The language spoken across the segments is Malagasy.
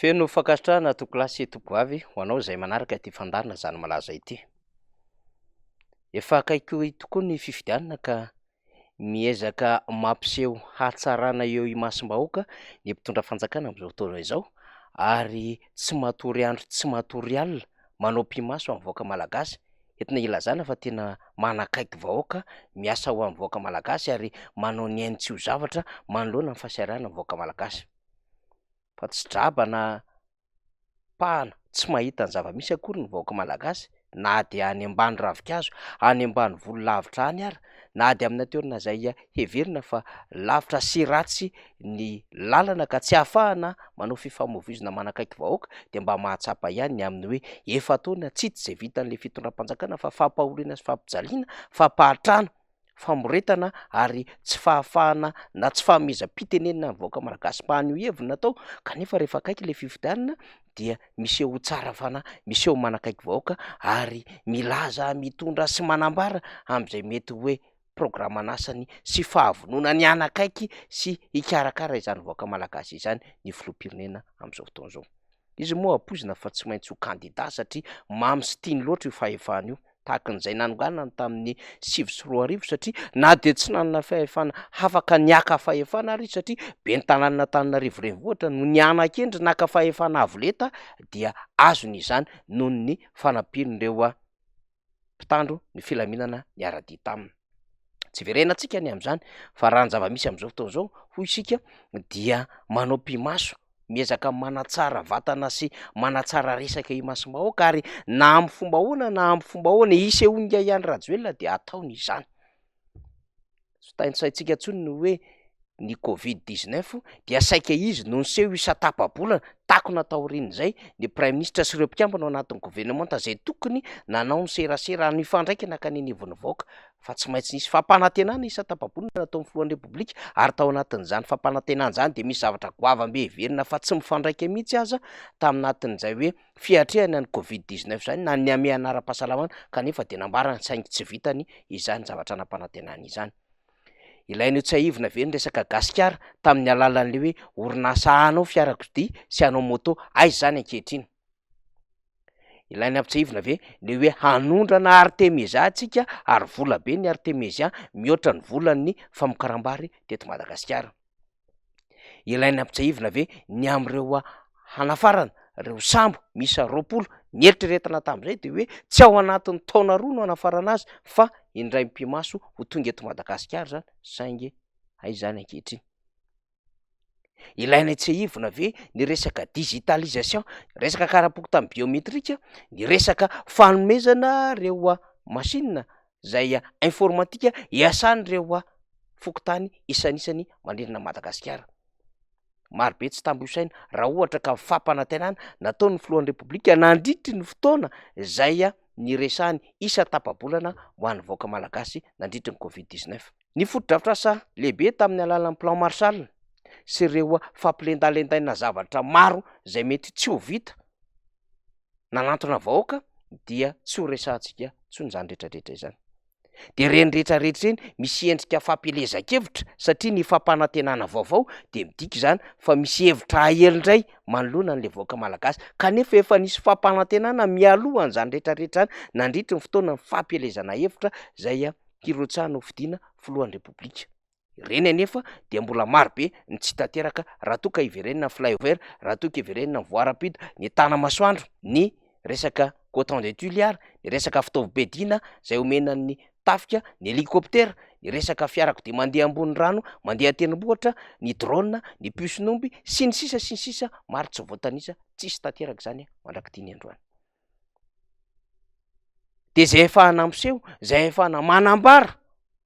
Feno fankasitrahana tokolasy tompo avy ho anao izay manaraka ity fandarina izany malaza ity. Efa akaiky tokoa ny fifidianana ka miezaka mampiseho hatsarana eo imasom-bahoaka ny mpitondra fanjakana amin'izao fotoana izao, ary tsy matory andro tsy matory alina manao mpimaso amin'ny vahoaka malagasy. Entina ilazana fa tena manakaiky vahoaka, miasa ho amin'ny vahoaka malagasy ary manao ny ainy tsy ho zavatra manoloana ny fahasahiranana amin'ny vahoaka malagasy. Fa tsy draba na pahana tsy mahita ny zava-misy akory ny vahoaka malagasy, na dia any ambany ravinkazo, any ambany volo lavitra any ary, na dia amina toerana izay heverina fa lavitra sy ratsy ny lalana ka tsy ahafahana manao fifamoivoizina manakaiky vahoaka, dia mba mahatsapa ihany ny amin'ny hoe efa taona tsy hita izay vitan'ilay fitondram-panjakana fa fampahoriana sy fampijaliana, fampahatrana, famoretana ary tsy fahafahana na tsy fahamezam-pitenenana ny vahoaka malagasy mba hanio heviny natao. Kanefa rehefa akaiky ilay fifidianana dia miseho tsara fanahy, miseho manakaiky vahoaka ary milaza, mitondra sy manambara amin'izay mety hoe programan'asany sy fahavononany anakaiky sy hikarakara izany vahoaka malagasy izany ny filoham-pirenena amin'izao fotoana izao. Izy moa ampoizina fa tsy maintsy ho kandida satria mamy sy tiany loatra io fahefana io, tahakan'izay nanonganany tamin'ny 2024 satria na dia tsy nanana fahefana afaka niaka fahefana ary satria ben'ny tanàn'Antananarivo renivohitra no nianan-kendry naka fahefana avolenta dia azony izany noho ny fanampin'ireo mpitandro ny filaminana niara-dia taminy. Tsy verena antsika ny amin'izany fa raha ny zava-misy amin'izao fotoana izao hoy isika dia manao mpimaso, miezaka manatsara vatana sy manatsara resaka imasom-bahoaka ary na amin'ny fomba ahoana na amin'ny fomba ahoana isehonika ihany Rajoelina dia ataony izany. Tsy taintsaintsika intsony ny hoe ny Covid-19 dia saika izy no niseho isatapa-bolana tako natao rin'izay ny Prime Ministre sy ireo mpikambana ao anatin'ny gouvernemanta izay tokony nanao ny serasera ny ifandraikana ka nenivon'ny vahoaka, fa tsy maintsy nisy fampanantenana isatapa-bolana nataon'ny filohan'ny Repoblika ary tao anatin'izany fampanantenana izany dia misy zavatra goavambe heverina fa tsy mifandraika mihitsy aza taminatin'izay hoe fiatrehana ny Covid-19 izany na ny ame anara-pahasalamana, kanefa dia nambarana saingy tsy vitany izany zavatra nampanantenana izany. Ilainao tsy haivina ve ny resaka gasikara tamin'ny alalan'ilay hoe orinasa anao fiarakodia sy anao moto, aiza izany ankehitriny. Ilaina ampitsihaivina ve ny hoe hanondrana Artemisia antsika ary vola be ny Artemisia mihoatra ny volan'ny famokaram-bary teto Madagasikara. Ilaina ampitsihaivina ve ny amin'ireo hanafarana ireo sambo misa 20 nieritreretana tamin'izay dia hoe tsy ao anatin'ny taona roa no hanafarana azy fa indray mpimaso ho tonga eto Madagasikara zany, saingy aiza izany ankehitriny. Ilaina tsy haivina ve ny resaka digitalisation, resaka karaha-boky tamin'ny biometrika, ny resaka fanomezana ireo masinina izay informatika iasan'ireo fokontany isan'isany manerana Madagasikara. Maro be tsy tambo isaina raha ohatra ka fampanantenana nataon'ny filohan'ny Repoblika nandritry ny fotoana izay niresahany isatapa-bolana ho an'ny vahoaka malagasy nandritry ny Covid-19. Ny foto-drafitr'asa lehibe tamin'ny alalan'ny plan Marshall sy ireo fampilendalendaina zavatra maro izay mety tsy ho vita nanantona vahoaka dia tsy ho resahantsika intsony izany rehetrarehetra izany. Dia reny rehetrarehetra reny misy endrika fampelezan-kevitra satria ny fampanantenana vaovao dia midika izany fa misy hevitra ahelindray manoloana an'ilay vahoaka malagasy, kanefa efa nisy fampanantenana mialoha an'izany rehetrarehetra izany nandritry ny fotoana ny fampelezana hevitra izay kirotsahan' hofidiana filohan'ny Repoblika. Ireny anefa dia mbola marobe ny tsy tanteraka raha toa ka iverenina ny flyover, raha toa ka iverenina ny voie rapide, ny tanamasoandro, ny resaka coton de Tuliara, ny resaka fitaovam-piadiana izay omenan'ny tafika, ny helikoptera, ny resaka fiarakodia mandeha ambony rano, mandeha tendrombohitra, ny drone, ny pusin'omby sy ny sisa maro tsy voatanisa, tsisy tanteraka izany mandrakity ny androany. Dia izay ahafahana mampiseho, izay ahafahana manambara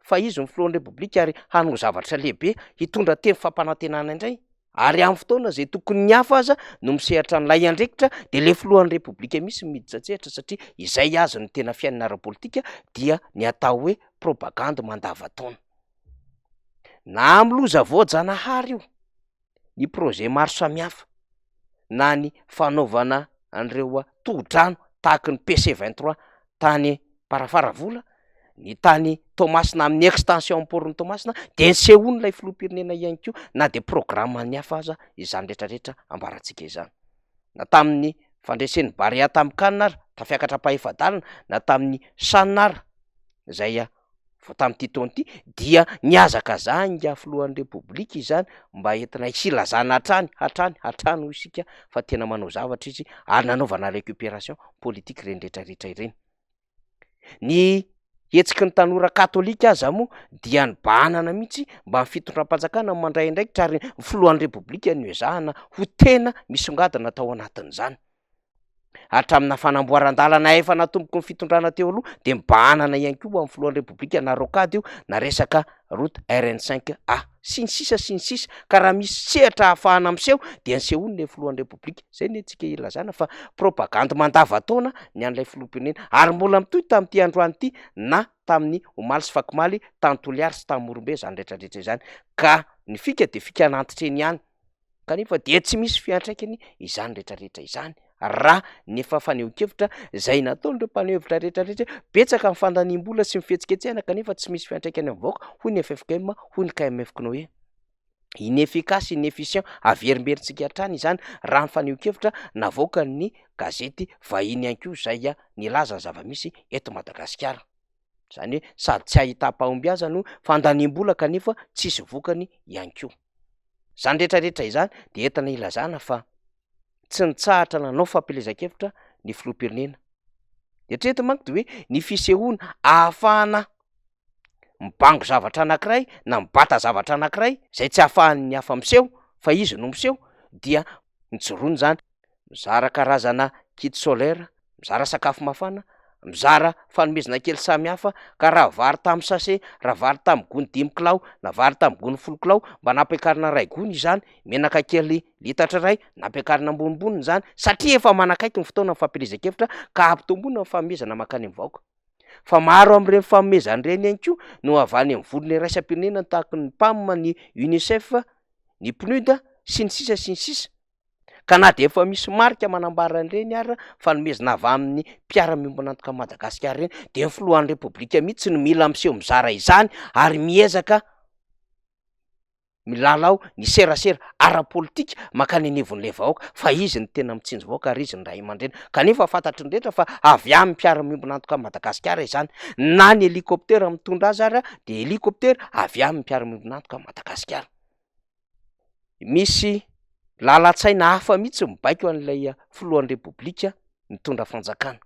fa izy ny filohan'ny Repoblika ary hanao zavatra lehibe hitondra teny fampanantenana indray, ary amin'ny fotoana izay tokony ny hafa aza no misehatra n'ilay andraikitra dia ilay filohan'ny Repoblika misy miditra an-tsehatra satria izay azy no tena fiainana ara-politika dia ny atao hoe propaganda mandava-taona. Na amin'ny loza voajanahary io, ny projet maro samihafa, na ny fanaovana an'ireo tohi-drano tahaka ny PC23 tany Parafaravola, ny tany Toamasina amin'ny extension porony Toamasina dia nisehoany ilay filoham-pirenena ihany koa, na dia programany hafa aza izany rehetrarehetra ambarantsika izany. na tamin'ny fandresen'ny Barea tamin-kanina ary tafiakatra pahefadalina, na tamin'ny Sanara zay vao tamin'ity taona ity, dia niazaka zanga filohan'ny repoblika izany mba entina hisilazana hatrany ho isika fa tena manao zavatra izy ary nanaovana récupération politique ireny rehetrarehetra ireny. Ny hetsiky ny tanora katolika aza moa dia nibanana mihitsy mba ny fitondram-panjakana mandray andraikitra ary ny filohan'ny repoblika no ezahana ho tena misongadina tao anatin'izany. Hatramina fanamboaran-dalana efa natomboky ny fitondrana teo aloha de mibanana ihany koa amin'ny filohan'ny repoblika na rokady io na resaka route RN5A sy ny sisa ka raha misy sehatra ahafahana miseho dia nisehony ny filohan'ny repoblika. Zay ny antsika ilazana fa propagande mandavataona ny an'ilay filoham-pirenena ary mbola mitohy tamin'ity androany ity na tamin'ny Omaly sy Fakomaly, tany Toliary sy tany Morombe zany rehetrarehetra izany, ka ny fika de fika anantitra eny ihany kanefa de tsy misy fiantraikany izany rehetrarehetra izany raha ny efa faneho-kevitra zay nataon'ireo mpaneho-hevitra rehetrarehetra betsaka amin'ny fandaniam-bola sy mifetsiketsehana kanefa tsy misy fiantraikany amin'ny vahoaka, hoy ny FFKM, hoy ny KMF Knoe. Inefficace, inefficient, averimberintsika hatrany izany raha ny faneho-kevitra navoaka ny gazety vahiny ihany koa zay nilaza zava-misy eto Madagasikara. Zany hoe sady tsy ahita-pahombiaza no fandaniam-bola kanefa tsisy vokany ihany koa. Zany rehetrarehetra izany de entina ilazana fa tsy nitsahatra nanao fampelezan-kevitra ny filoham-pirenena. Eritrereto manko de hoe ny fisehoana ahafahana mibango zavatra anankiray na mibata zavatra anankiray zay tsy ahafahan'ny hafa miseho fa izy no miseho dia nijoroany zany. Mizara karazana kit solaire, mizara sakafo mafana, mizara fanomezana kely samy hafa ka raha vary tamin'ny sase, raha vary tamin'ny gony 5 kilao na vary tamin'ny gony 10 kilao mba nampiakarina ray gony izany, menaka kely litatra ray nampiakarina ambonimboniny zany satria efa manakaiky ny fotoana fampelezan-kevitra ka ampitombona ny fanomezana makany amin'ny vahoaka. Fa maro amin'ireny fanomezana ireny ihany koa no avy any amin'ny volony iraisam-pirenena tahaka ny PAM, ny UNICEF, ny PNUD sy ny sisa ka na de efa misy marika manambara an'ireny ary fanomezana avy amin'ny mpiara-miombona antoka Madagasikara ireny de ny filohan'ny repoblika mihitsy no mila miseho mizara izany ary miezaka milalao ny serasera ara-politika makany anivon'ilay vahoaka fa izy ny tena mitsinjo vahoaka ary izy ny ray aman-dreny. Kanefa fantatry ny rehetra fa avy amin'ny mpiara-miombona antoka Madagasikara izany, na ny helikoptera mitondra azy ary de helikoptera avy amin'ny mpiara-miombona antoka Madagasikara. Misy lalan-tsaina hafa mihitsy mibaiko an'ilay filohan'ny repoblika mitondra fanjakana.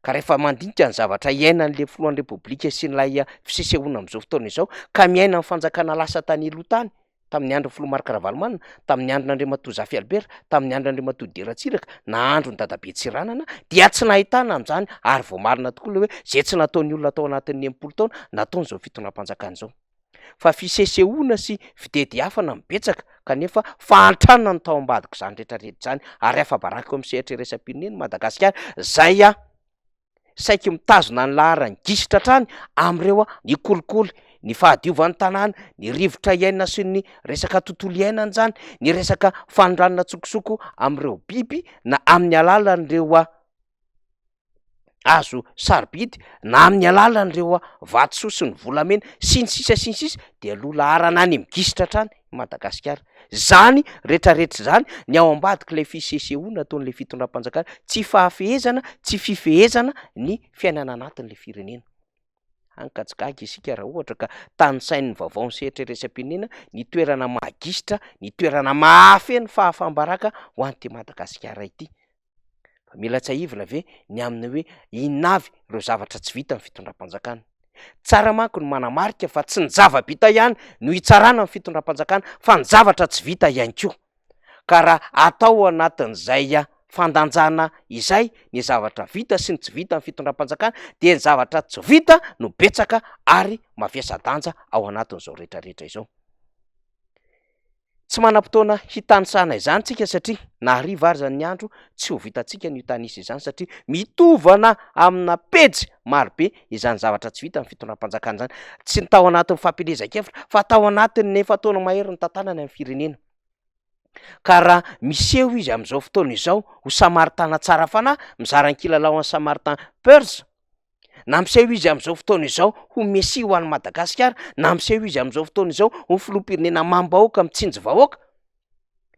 Ka rehefa mandinika ny zavatra iainan'le filohan'ny repoblika sy n'ilay fisesehoana amin'izao fotoana izao ka miaina ny fanjakana lasa tany aloha tany tamin'ny andro filoha Marc Ravalomanana, tamin'ny andron'Andriamatoa Zafy Albert, tamin'ny andron'Andriamatoa Deratsiraka na andron'ny Dadabe Tsiranana dia tsy nahitana an'izany ary vao marina tokoa le hoe zay tsy nataon'ny olona tao anatin'ny 80 taona nataon'izao fitondram-panjakana izao. Fa fisesehoana sy fidedy hafana mibetsaka kanefa fahantranana ny tao ambadika izany rehetrarehetra izany ary afa baraka eo amin'ny sehatra iraisam-pirenena Madagasikara zay saiky mitazona ny laharany gisitra hatrany amin'ireo ny kolikoly, ny fahadiovan'ny tanàna, ny rivotra iainana sy ny resaka tontolo iainana zany, ny resaka fanondranana tsokosoko amin'ireo biby na amin'ny alalan'ireo azo sarobidy na amin'ny alalan'ireo vatosoa sy ny volamena sy ny sisa de lola arana any migisitra hatrany Madagasikara. Zany rehetrarehetra zany ny ao ambadika ilay fisesehoana ataon'ilay fitondram-panjakana, tsy fahafehezana, tsy fifehezana ny fiainana anatin'ilay firenena. Ankatsigaga isika raha ohatra ka tany sain'ny vaovao ny sehatra iraisam-pirenena ny toerana magisitra, ny toerana mahafeno fahafambaraka ho an'ity Madagasikara ity. Fa mila tsy haivina ve ny amin'ny hoe inavy ireo zavatra tsy vita ny fitondram-panjakana. Tsara manko ny manamarika fa tsy ny zava-bita ihany no hitsarana ny fitondram-panjakana fa ny zavatra tsy vita ihany koa. Ka raha atao anatin'izay fandanjana izay ny zavatra vita sy ny tsy vita ny fitondram-panjakana dia ny zavatra tsy vita no betsaka ary mafiasa-danja ao anatin'izao rehetrarehetra izao. Tsy manam-potoana hitanisana izany tsika satria na hariva ary zany ny andro tsy ho vitantsika ny hitanisa izany satria mitovana amina pejy marobe izany zavatra tsy vita ny fitondram-panjakana izany. Tsy ny tao anatin'ny fampelezan-kevitra fa tao anatin'ny efa taona mahery ny tantanany amin'ny firenena. Ka raha miseho izy amin'izao fotoana izao ho Samaritana tsara fanahy, mizara ny kilalao an'ny Samaritain Perse, na miseho izy amin'izao fotoana izao ho Messia ho an'ny Madagasikara, na miseho izy amin'izao fotoana izao ho filoham-pirenena mam-bahoaka mitsinjo vahoaka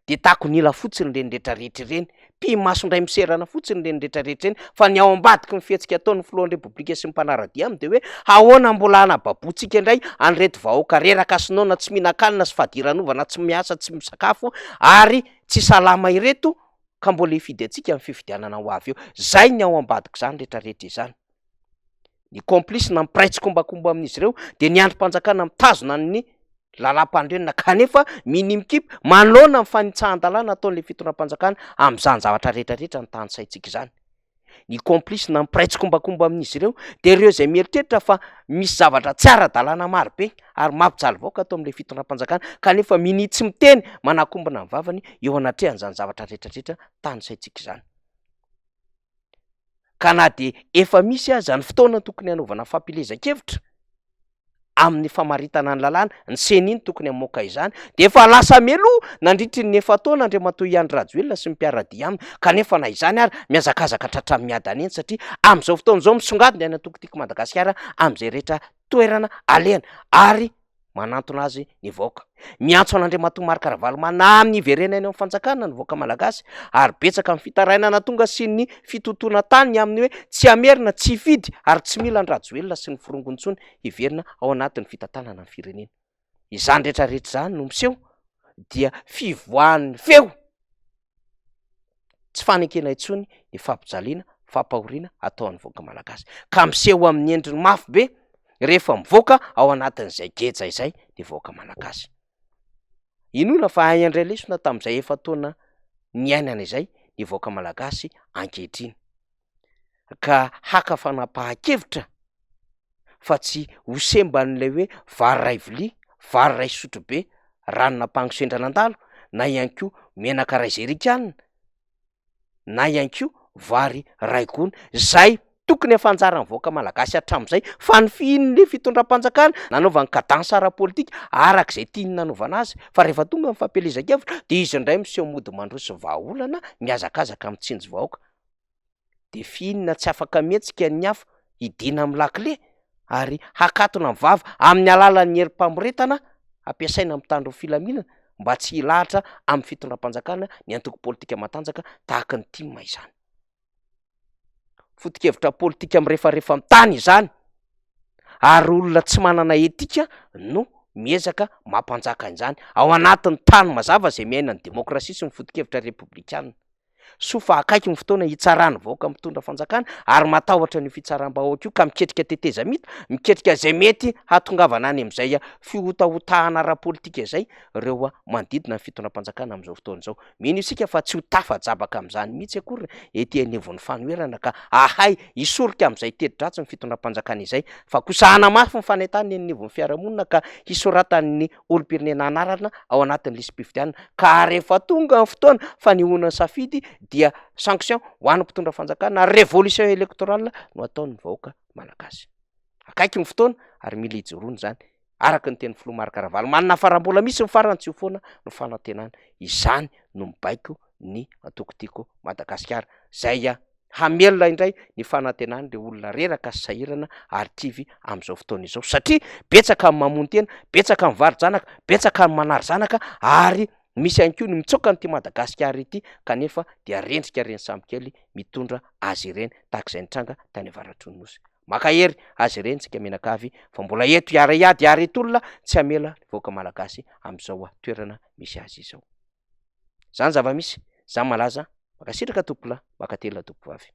de tako nila fotsiny renydrehetra rehetra ireny, mpimasondray miserana fotsiny renydrehetra rehetra ireny, fa ny ao ambadiky ny fihetsika ataon'ny filohan'ny repoblika sy ny mpanaradia aminy de hoe ahoana mbola anababotsika indray anreto vahoaka reraka sinoana tsy mihinan-kanina sy fadiranovana tsy miasa tsy misakafo ary tsy salama ireto ka mbola hifidy antsika amin'ny fifidianana ho avy eo. Zay ny ao ambadika zany rehetra rehetra izany. Ny complice na mipiraitsy kombakomba amin'izy ireo de ny androm-panjakana mitazona ny lalam-pandrenona kanefa minimikipy manoloana ny fanitsahan-dalàna ataon'le fitondram-panjakana amin'izany zavatra rehetra rehetra ny tany saitsika izany. Ny complice na mipiraitsy kombakomba amin'izy ireo de ireo izay mieritreritra fa misy zavatra tsy ara-dalàna maro be ary mampijaly vaoaka atao amin'le fitondram-panjakana kanefa minitsy miteny manakombana ny vavany eo anatrehan'izany zavatra rehetra rehetra tany saitsika izany. Ka na de efa misy aza ny fotoana tokony hanaovana fampilezan-kevitra amin'ny famaritana ny lalàna, ny seniny tokony hamoaka izany de efa lasa meloa nandritry ny efa taona Andriamatoa Andry Rajoelina sy ny mpiaradia aminy kanefa na izany ary miazakazaka tratra miadana eny satria amin'izao fotoana izao misongadina any antokotiko Madagasikara amin'izay rehetra toerana alehana ary manantona azy ny vahoaka. Miantso an'Andriamatoa Marc Ravalomanana amin'ny iverenany amin'ny fanjakana ny vahoaka malagasy ary betsaka amin'ny fitarainana tonga sy ny fitotoana tany amin'ny hoe tsy amerina, tsy hifidy ary tsy mila ny Rajoelina sy ny firongontsony hiverina ao anatin'ny fitantanana ny firenena. Izany rehetra rehetra zany no miseho dia fivoahan'ny feo tsy fanekena intsony ny fampijaliana, fampahoriana ataon'ny vahoaka malagasy ka miseho amin'ny endriny mafy be rehefa mivoaka ao anatin'izay geja izay ny vahoaka malagasy. Inona fa indray lesona tamin'izay efa taona ny ainana izay ny vahoaka malagasy ankehitriny ka haka fanapahan-kevitra fa tsy ho semban'ilay hoe vary ray vilia, vary ray sotro be, ranona mpangosendranan-dalo na ihany koa menaka ray zerikanina na ihany koa vary ray gony. Zay tokony afanjaran'ny vahoaka malagasy hatramin'izay fa ny fihin'le fitondram-panjakana nanaovany cadence ara-politika arak'izay tiany nanaovana azy fa rehefa tonga ny fampilezan-kevitra de izy indray miseho mody mandroso vahaolana miazakazaka amin'ny tsinjo vahoaka de fihinana tsy afaka mihetsika ny hafa hidina amin'ny lakile ary hakatona ny vava amin'ny alalan'ny herim-pamoretana ampiasaina amin'ny tandro filaminana mba tsy hilahatra amin'ny fitondram-panjakana ny antoko politika matanjaka tahaka ny timma izany. Foto-kevitra politika mirefarefa amin'ny tany izany ary olona tsy manana etika no miezaka mampanjaka izany ao anatin'ny tany mazava izay miaina ny demokrasia sy ny foto-kevitra republikanina. Sofa akaiky ny fotoana hitsarany vahoaka mitondra fanjakana ary matahotra ny fitsaram-bahoaka io ka miketrika teteza mita, miketrika izay mety hatongavana any amin'izay fihotahotahana ara-politika izay ireo manodidina ny fitondram-panjakana amin'izao fotoana izao. Mino isika fa tsy ho tafajabaka amin'izany mihitsy akory ety anivon'ny fanoherana ka ahay hisorika amin'izay tedi-dratsy ny fitondram-panjakana izay fa kosahana mafy ny fanaitany ny anivon'ny fiarahamonina ka hisoratan'ny olom-pirenena anarana ao anatin'ny lisam-pifidianana ka rehefa tonga ny fotoana fa ny honana safidy dia sanction ho an'ny mpitondra fanjakana révolution électorale no ataon'ny vahoaka malagasy. Akaiky ny fotoana ary mila hijoroana zany araka ny teny filoha Marc Ravalomanana fa mbola misy ny farany tsy ho foana no fanantenana izany no mibaiko ny antokotiko Madagasikara. Zay hamelona indray ny fanantenana le olona reraka sy sahirana ary tivy amin'izao fotoana izao satria betsaka amin'ny mamono tena, betsaka amin'ny vary zanaka, betsaka amin'ny manary zanaka ary misy ihany koa ny mitsoka n'ity Madagasikara ity kanefa dia rendrika reny samy kely mitondra azy ireny tahak'izay nitranga tany avaratry ny nosy. Maka hery azy ireny tsika menakavy fa mbola eto hiara hiady hiaretolona tsy hamela ny vahoaka malagasy amin'izao toerana misy azy izao. Zany zava-misy, zany malaza, makasitraka tompolahy, makatelina tompom-bavy.